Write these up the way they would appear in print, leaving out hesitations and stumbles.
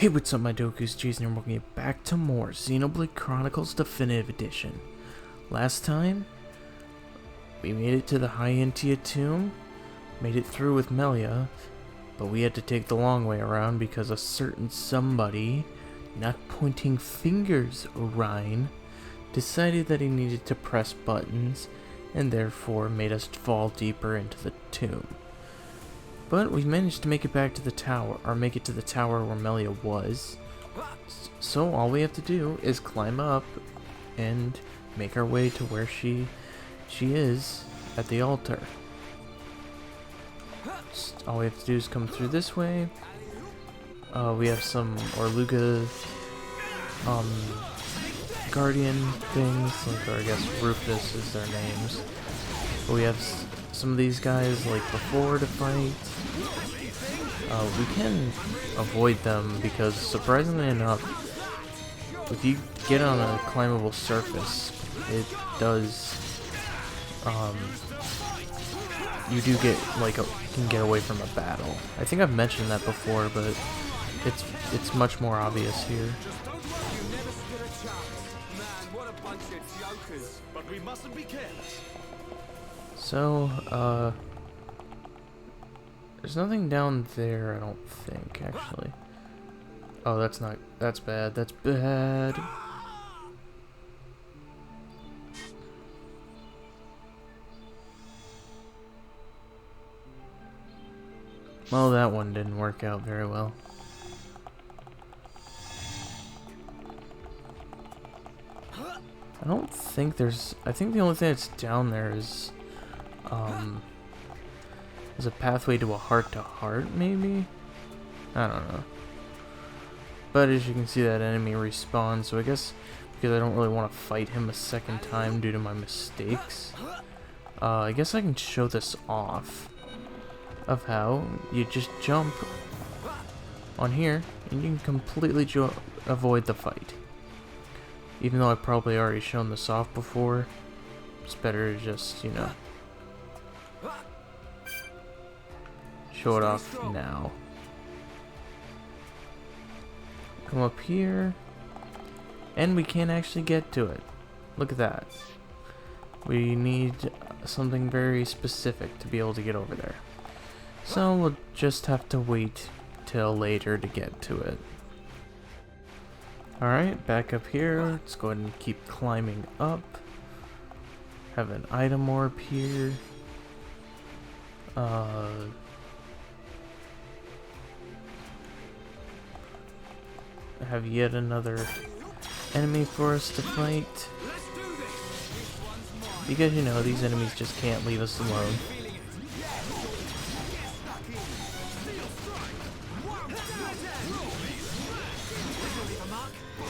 Hey, what's up my Doku's Jason and we're going to get back to more Xenoblade Chronicles Definitive Edition. Last time, we made it to the Telethia tomb, made it through with Melia, but we had to take the long way around because a certain somebody, not pointing fingers Orion, decided that he needed to press buttons and therefore made us fall deeper into the tomb. But we managed to make it back to the tower, or make it to the tower where Melia was. So all we have to do is climb up and make our way to where she is at the altar. All we have to do is come through this way. We have some Orluga guardian things, like, or I guess Rufus is their names. But we have some of these guys like before to fight. We can avoid them because, surprisingly enough, if you get on a climbable surface, it does, you do get, like, can get away from a battle. I think I've mentioned that before, but it's much more obvious here. So, there's nothing down there, I don't think, actually. Oh, that's bad, that's bad. Well, that one didn't work out very well. I don't think there's... I think the only thing that's down there is a pathway to a heart-to-heart, maybe? I don't know. But as you can see, that enemy respawns, so I guess because I don't really want to fight him a second time due to my mistakes, I guess I can show this off of how you just jump on here and you can completely avoid the fight. Even though I've probably already shown this off before, it's better to just, you know, show it off now. Come up here, and we can't actually get to it. Look at that. We need something very specific to be able to get over there. So we'll just have to wait till later to get to it. Alright, back up here. Let's go ahead and keep climbing up. Have an item orb here. Have yet another enemy for us to fight. Because, you know, these enemies just can't leave us alone.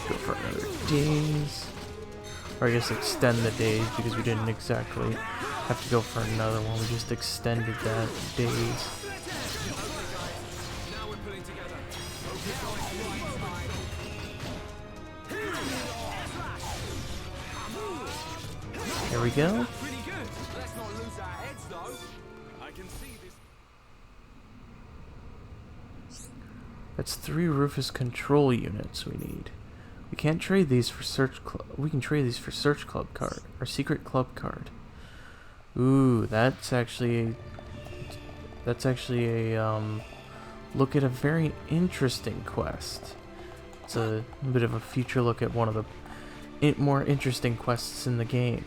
Go for another daze. Or I guess extend the daze, because we didn't exactly have to go for another one. We just extended that daze. There we go. That's 3 Rufus control units we need. We can't trade these for search club. We can trade these for search club card or secret club card. Ooh, that's actually a look at a very interesting quest. It's a bit of a future look at one of the more interesting quests in the game.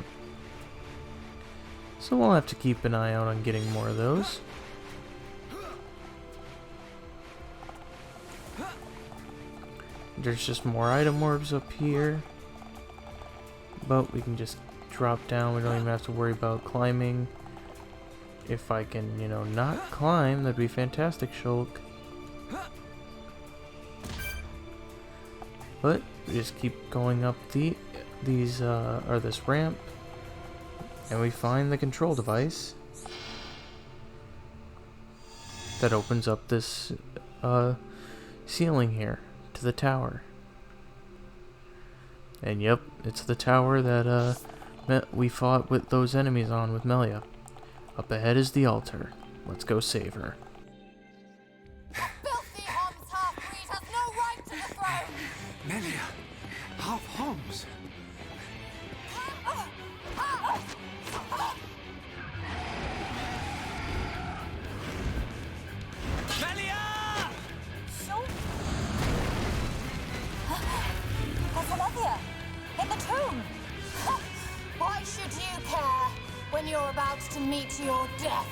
So we'll have to keep an eye out on getting more of those. There's just more item orbs up here. But we can just drop down. We don't even have to worry about climbing. If I can, you know, not climb, that'd be fantastic, Shulk. But we just keep going up this ramp. And we find the control device that opens up this ceiling here to the tower. And yep, it's the tower that we fought with those enemies on with Melia. Up ahead is the altar. Let's go save her. Filthy arms half-breed has no right to tombs. Melia! Telethia! In the tomb! Why should you care when you're about to meet your death?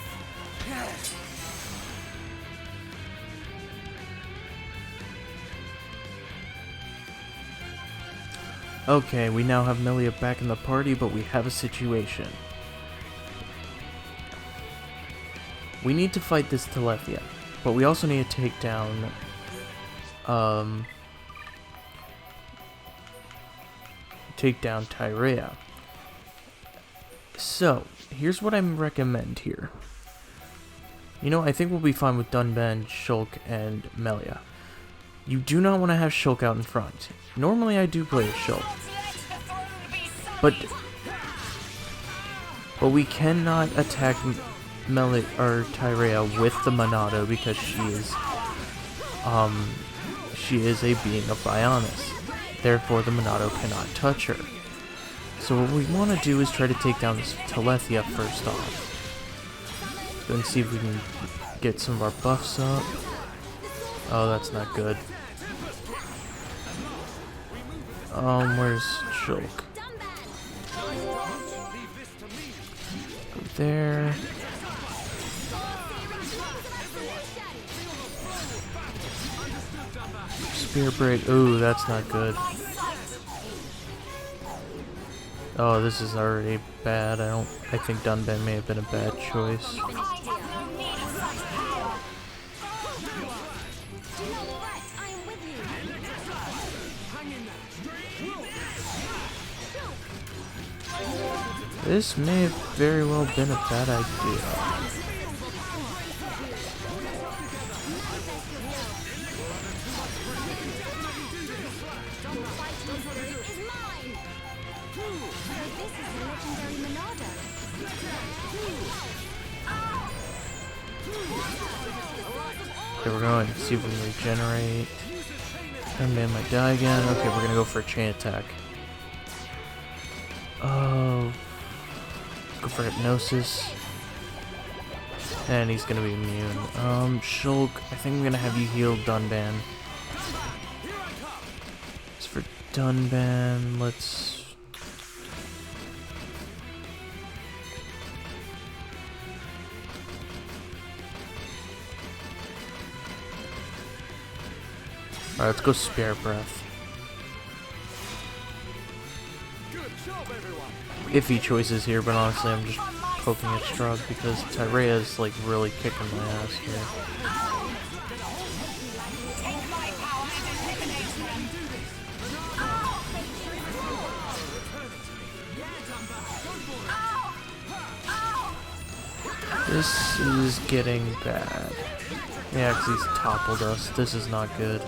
Okay, we now have Melia back in the party, but we have a situation. We need to fight this Telethia, but we also need to take down, Tyrea. So, here's what I recommend here. You know, I think we'll be fine with Dunban, Shulk, and Melia. You do not want to have Shulk out in front. Normally I do play with Shulk. But we cannot attack Melia or Tyrea with the Monado because she is a being of Bionis. Therefore the Monado cannot touch her. So what we want to do is try to take down this Telethia first off. Then see if we can get some of our buffs up. Oh, that's not good. Where's Shulk? Go there. Spear break. Ooh, that's not good. Oh, this is already bad. I think Dunban may have been a bad choice. This may have very well been a bad idea. Okay, we're going to see if we can regenerate. Dunban might die again. Okay, we're gonna go for a chain attack. Oh. Go for hypnosis. And he's gonna be immune. Shulk, I think I'm gonna have you heal Dunban. As for Dunban, let's... Alright, let's go Spare Breath. Iffy choices here, but honestly I'm just poking at Strug because Tyrea is like really kicking my ass here. This is getting bad. Yeah, because he's toppled us. This is not good.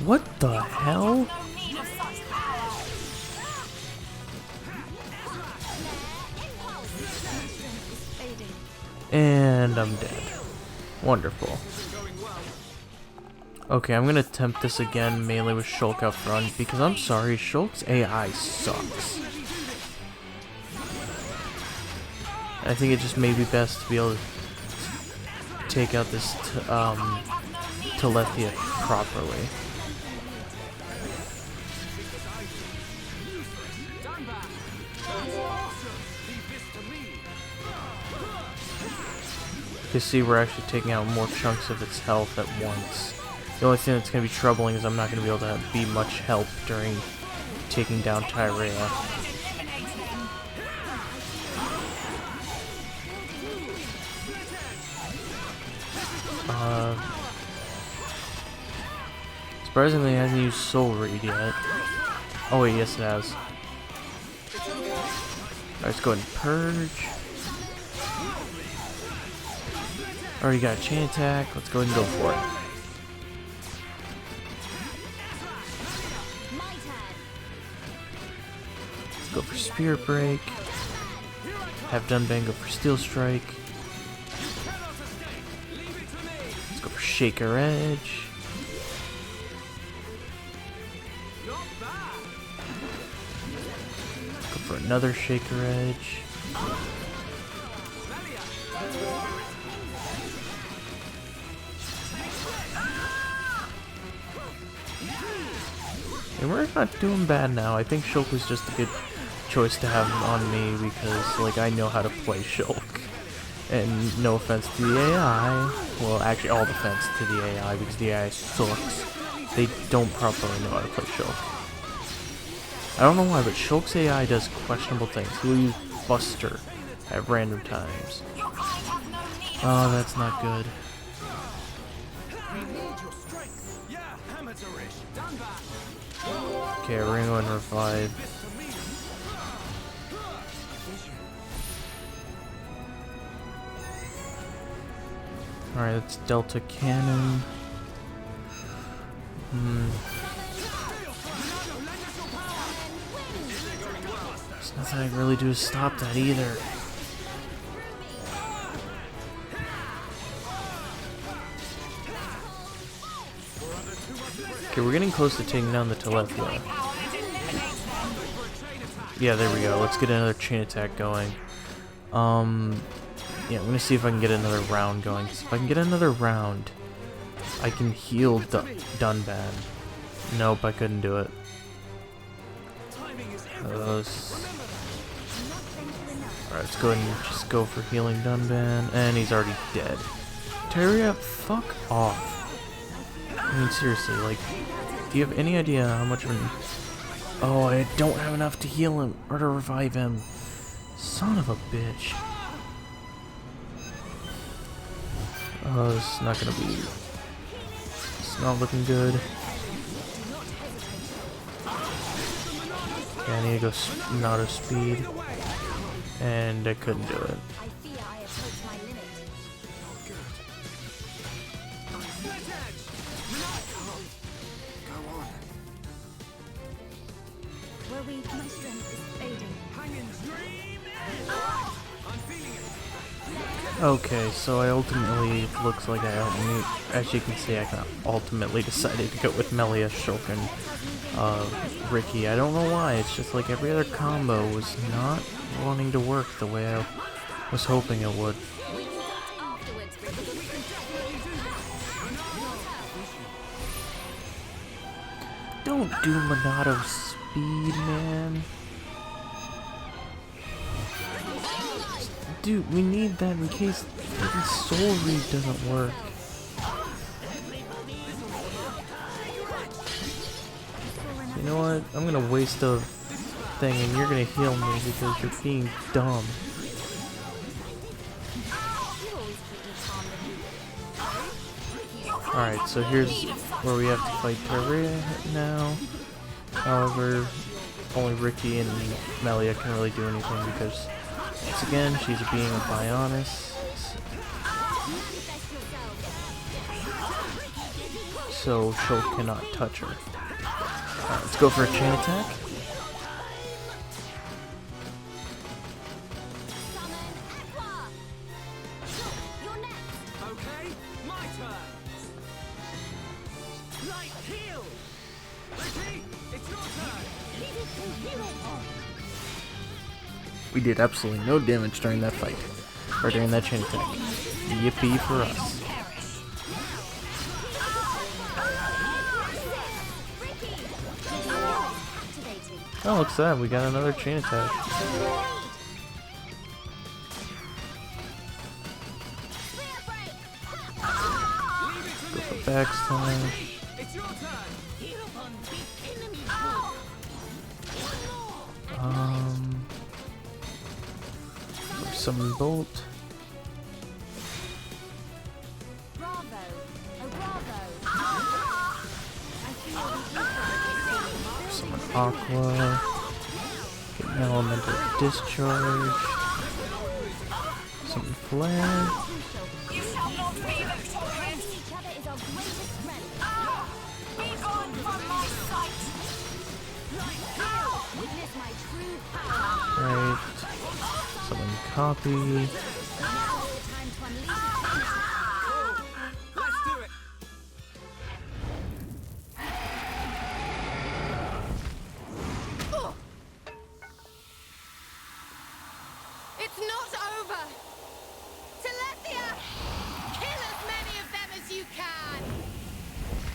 What the hell? And I'm dead. Wonderful. Okay, I'm gonna attempt this again, mainly with Shulk up front, because I'm sorry, Shulk's AI sucks. I think it just may be best to be able to take out this Telethia properly. You see, we're actually taking out more chunks of its health at once. The only thing that's going to be troubling is I'm not going to be able to be much help during taking down Tyrea. Surprisingly, he hasn't used Soul Read yet. Oh wait, yes it has. Alright, let's go ahead and purge. Already got a chain attack. Let's go ahead and go for it. Let's go for Spirit Break. Have Dunban go for Steel Strike. Let's go for Shaker Edge. Go for another Shaker Edge. And we're not doing bad now. I think Shulk was just a good choice to have on me because, like, I know how to play Shulk. And no offense to the AI, well, actually all offense to the AI because the AI sucks. They don't properly know how to play Shulk. I don't know why, but Shulk's AI does questionable things. He'll use Buster at random times. Oh, that's not good. Okay, we're gonna go and revive. Alright, that's Delta Cannon. There's nothing I can really do to stop that either. Okay, we're getting close to taking down the Telethia. Yeah, there we go. Let's get another chain attack going. Yeah, I'm gonna see if I can get another round going. 'Cause if I can get another round, I can heal Dunban. Nope, I couldn't do it. Alright, let's go ahead and just go for healing Dunban. And he's already dead. Telethia, fuck off. I mean, seriously, like, do you have any idea how much of an... Oh, I don't have enough to heal him or to revive him. Son of a bitch. Oh, this is not gonna be... It's not looking good. Yeah, I need to go not of speed. And I couldn't do it. Okay, so I ultimately, it looks like as you can see, I ultimately decided to go with Melia, Shulk, and Ricky. I don't know why, it's just like every other combo was not wanting to work the way I was hoping it would. Don't do Monado speed, man. Dude, we need that in case the Soul Read doesn't work. You know what? I'm gonna waste a thing and you're gonna heal me because you're being dumb. Alright, so here's where we have to fight Telethia now. However, only Ricky and Melia can really do anything because once again, she's being a Bionis. So Shulk cannot touch her. Alright, let's go for a chain attack. We did absolutely no damage during that fight, or during that chain attack. Yippee for us. Oh, look at that, we got another chain attack. Go for backslash. Summon Bolt. Summon Aqua. Get an elemental discharge. Some flare. You shall not be victorious! Each other is our greatest strength! Be gone from my sight! Witness my true power! Right. Summon copy. Time to unleash Let's do it. It's not over! Telethia! Kill as many of them as you can!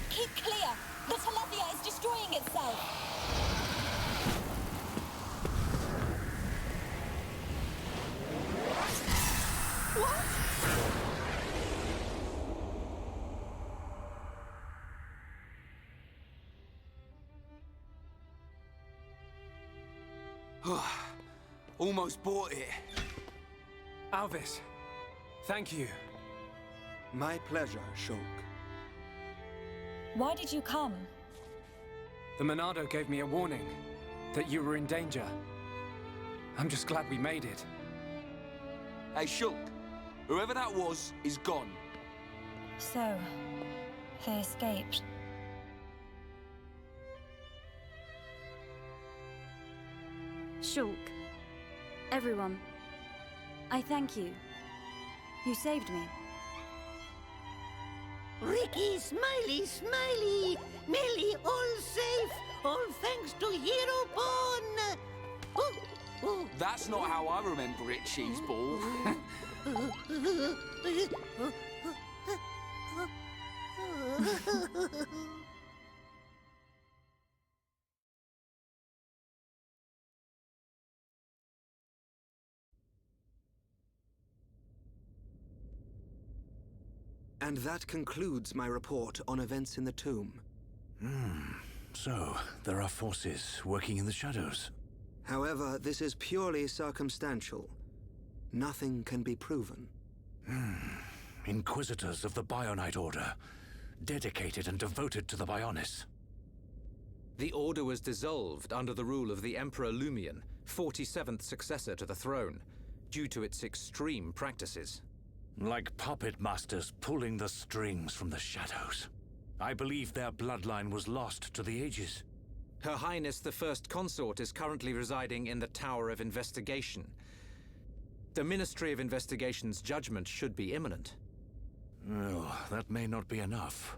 Keep clear! The Telethia is destroying itself! What? Almost bought it. Alvis, thank you. My pleasure, Shulk. Why did you come? The Monado gave me a warning that you were in danger. I'm just glad we made it. Hey, Shulk. Whoever that was is gone. So, they escaped. Shulk. Everyone. I thank you. You saved me. Ricky, smiley, smiley! Melia, all safe! All thanks to Hero Pawn! Oh, oh. That's not how I remember it, Cheeseball. And that concludes my report on events in the tomb. So, there are forces working in the shadows. However, this is purely circumstantial. Nothing can be proven. Inquisitors of the Bionite Order, dedicated and devoted to the Bionis. The Order was dissolved under the rule of the Emperor Lumion, 47th successor to the throne, due to its extreme practices. Like puppet masters pulling the strings from the shadows. I believe their bloodline was lost to the ages. Her Highness the First Consort is currently residing in the Tower of Investigation. The Ministry of Investigation's judgment should be imminent. Well, that may not be enough.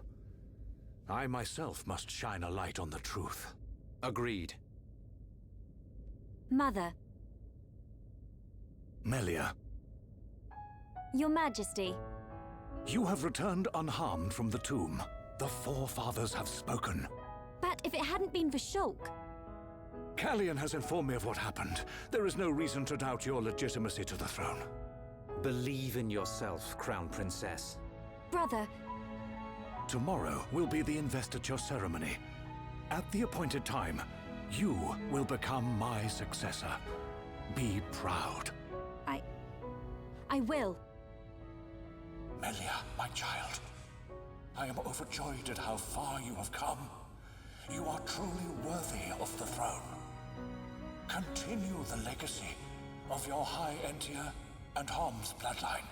I myself must shine a light on the truth. Agreed. Mother, Melia, Your Majesty. you have returned unharmed from the tomb. The forefathers have spoken. But if it hadn't been for Shulk, Callian has informed me of what happened. There is no reason to doubt your legitimacy to the throne. Believe in yourself, Crown Princess. brother, Tomorrow will be the investiture ceremony. At the appointed time, you will become my successor. Be proud. I will. Melia, my child, I am overjoyed at how far you have come. You are truly worthy of the throne. Continue the legacy of your High Entia and Hom's bloodline.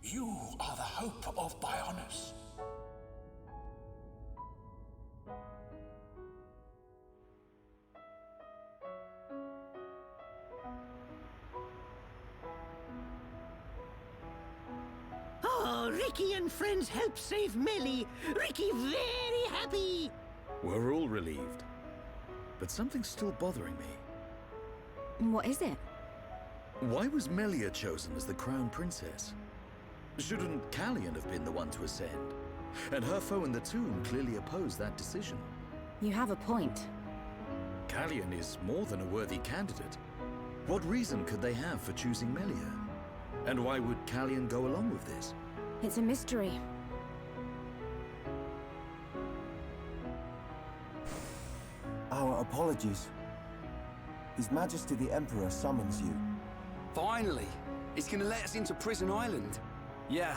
You are the hope of Bionis. Oh, Ricky and friends helped save Melia. Ricky very happy. We're all relieved. But something's still bothering me. What is it? Why was Melia chosen as the Crown Princess? Shouldn't Callian have been the one to ascend? And her foe in the tomb clearly opposed that decision. You have a point. Callian is more than a worthy candidate. What reason could they have for choosing Melia? And why would Callian go along with this? It's a mystery. Our apologies. His Majesty the Emperor summons you. Finally! He's gonna let us into Prison Island. Yeah.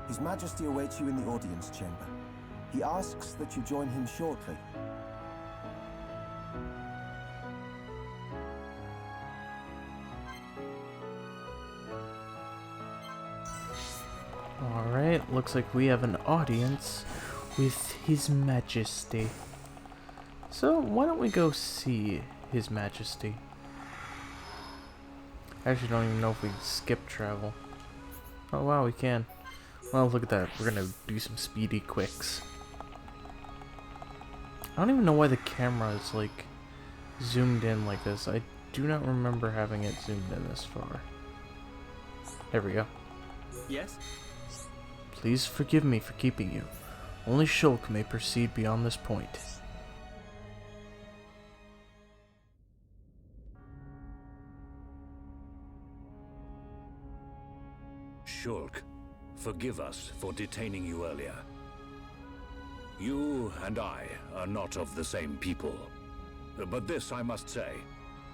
His Majesty awaits you in the audience chamber. He asks that you join him shortly. Alright, looks like we have an audience with His Majesty. So, why don't we go see His Majesty? I actually don't even know if we can skip travel. Oh wow, we can. Well, look at that. We're gonna do some speedy quicks. I don't even know why the camera is, like, zoomed in like this. I do not remember having it zoomed in this far. There we go. Yes? Please forgive me for keeping you. Only Shulk may proceed beyond this point. Shulk, forgive us for detaining you earlier. You and I are not of the same people. But this I must say.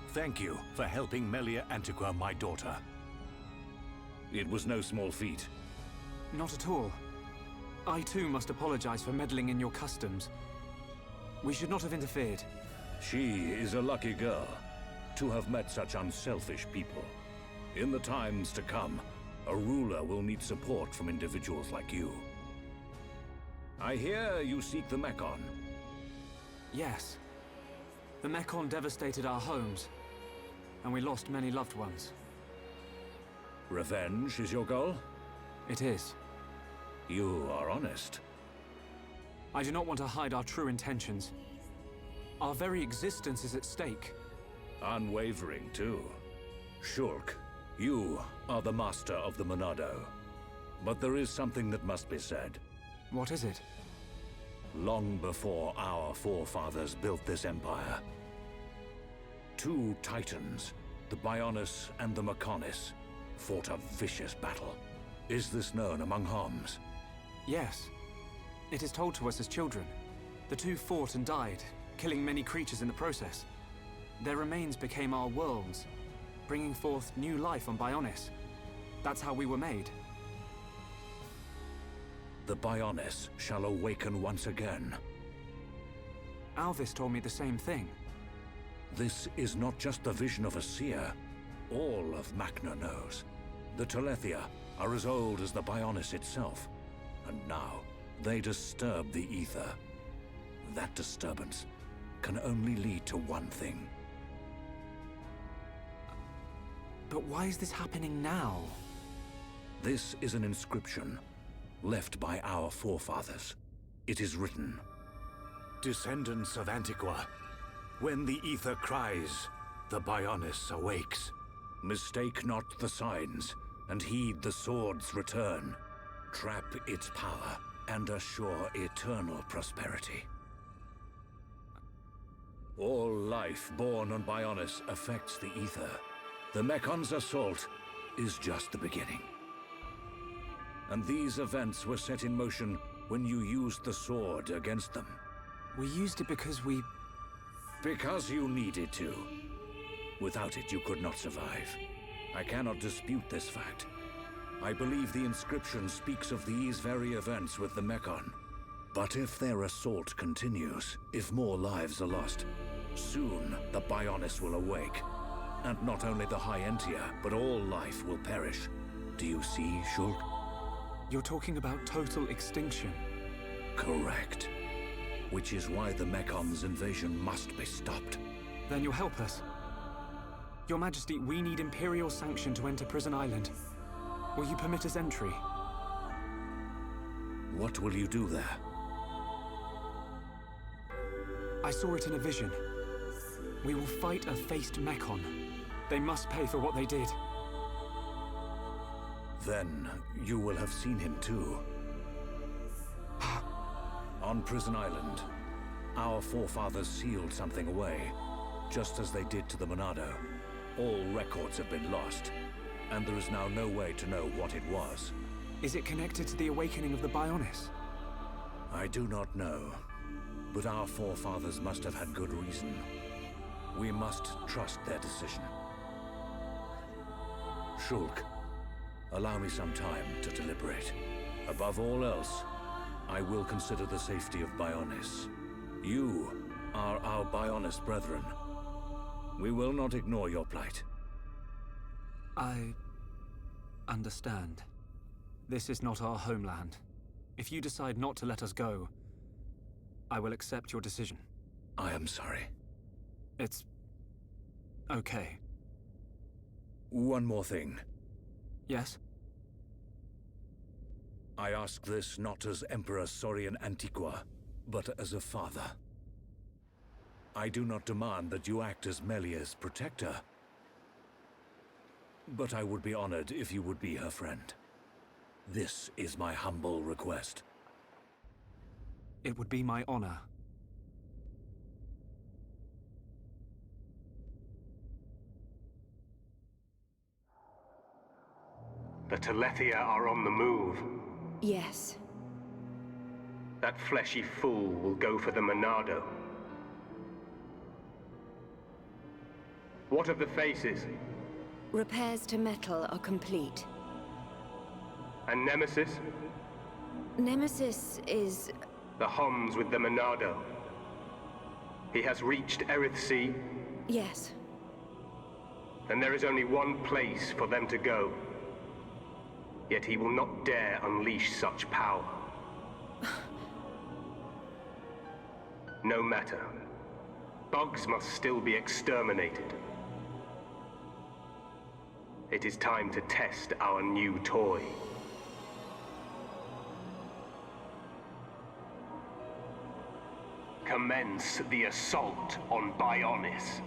Thank you for helping Melia Antiqua, my daughter. It was no small feat. Not at all. I too must apologize for meddling in your customs. We should not have interfered. She is a lucky girl to have met such unselfish people. In the times to come, a ruler will need support from individuals like you. I hear you seek the Mekon. Yes. The Mekon devastated our homes, and we lost many loved ones. Revenge is your goal? It is. You are honest. I do not want to hide our true intentions. Our very existence is at stake. Unwavering, too. Shulk, you are the master of the Monado. But there is something that must be said. What is it? Long before our forefathers built this empire, two titans, the Bionis and the Mekonis, fought a vicious battle. Is this known among Homs? Yes. It is told to us as children. The two fought and died, killing many creatures in the process. Their remains became our worlds, bringing forth new life on Bionis. That's how we were made. The Bionis shall awaken once again. Alvis told me the same thing. This is not just the vision of a seer. All of Macna knows. The Telethia are as old as the Bionis itself. And now, they disturb the ether. That disturbance can only lead to one thing. But why is this happening now? This is an inscription left by our forefathers. It is written, "Descendants of Antiqua, when the ether cries, the Bionis awakes. Mistake not the signs, and heed the sword's return. Trap its power, and assure eternal prosperity." All life born on Bionis affects the ether. The Mekon's assault is just the beginning. And these events were set in motion when you used the sword against them. We used it because we... Because you needed to. Without it, you could not survive. I cannot dispute this fact. I believe the inscription speaks of these very events with the Mekon. But if their assault continues, if more lives are lost, soon the Bionis will awake. And not only the High Entia, but all life will perish. Do you see, Shulk? You're talking about total extinction. Correct. Which is why the Mekon's invasion must be stopped. Then you'll help us. Your Majesty, we need Imperial sanction to enter Prison Island. Will you permit us entry? What will you do there? I saw it in a vision. We will fight a faced Mekon. They must pay for what they did. Then you will have seen him too. On Prison Island, our forefathers sealed something away, just as they did to the Monado. All records have been lost, and there is now no way to know what it was. Is it connected to the awakening of the Bionis? I do not know, but our forefathers must have had good reason. We must trust their decision. Shulk, allow me some time to deliberate. Above all else, I will consider the safety of Bionis. You are our Bionis brethren. We will not ignore your plight. I understand. This is not our homeland. If you decide not to let us go, I will accept your decision. I am sorry. It's okay. One more thing. Yes? I ask this not as Emperor Saurian Antiqua, but as a father. I do not demand that you act as Melia's protector, but I would be honored if you would be her friend. This is my humble request. It would be my honor. The Telethia are on the move. Yes. That fleshy fool will go for the Monado. What of the faces? Repairs to metal are complete. And Nemesis? Nemesis is... The Homs with the Monado. He has reached Erith Sea? Yes. Then there is only one place for them to go. Yet he will not dare unleash such power. No matter. Bugs must still be exterminated. It is time to test our new toy. Commence the assault on Bionis.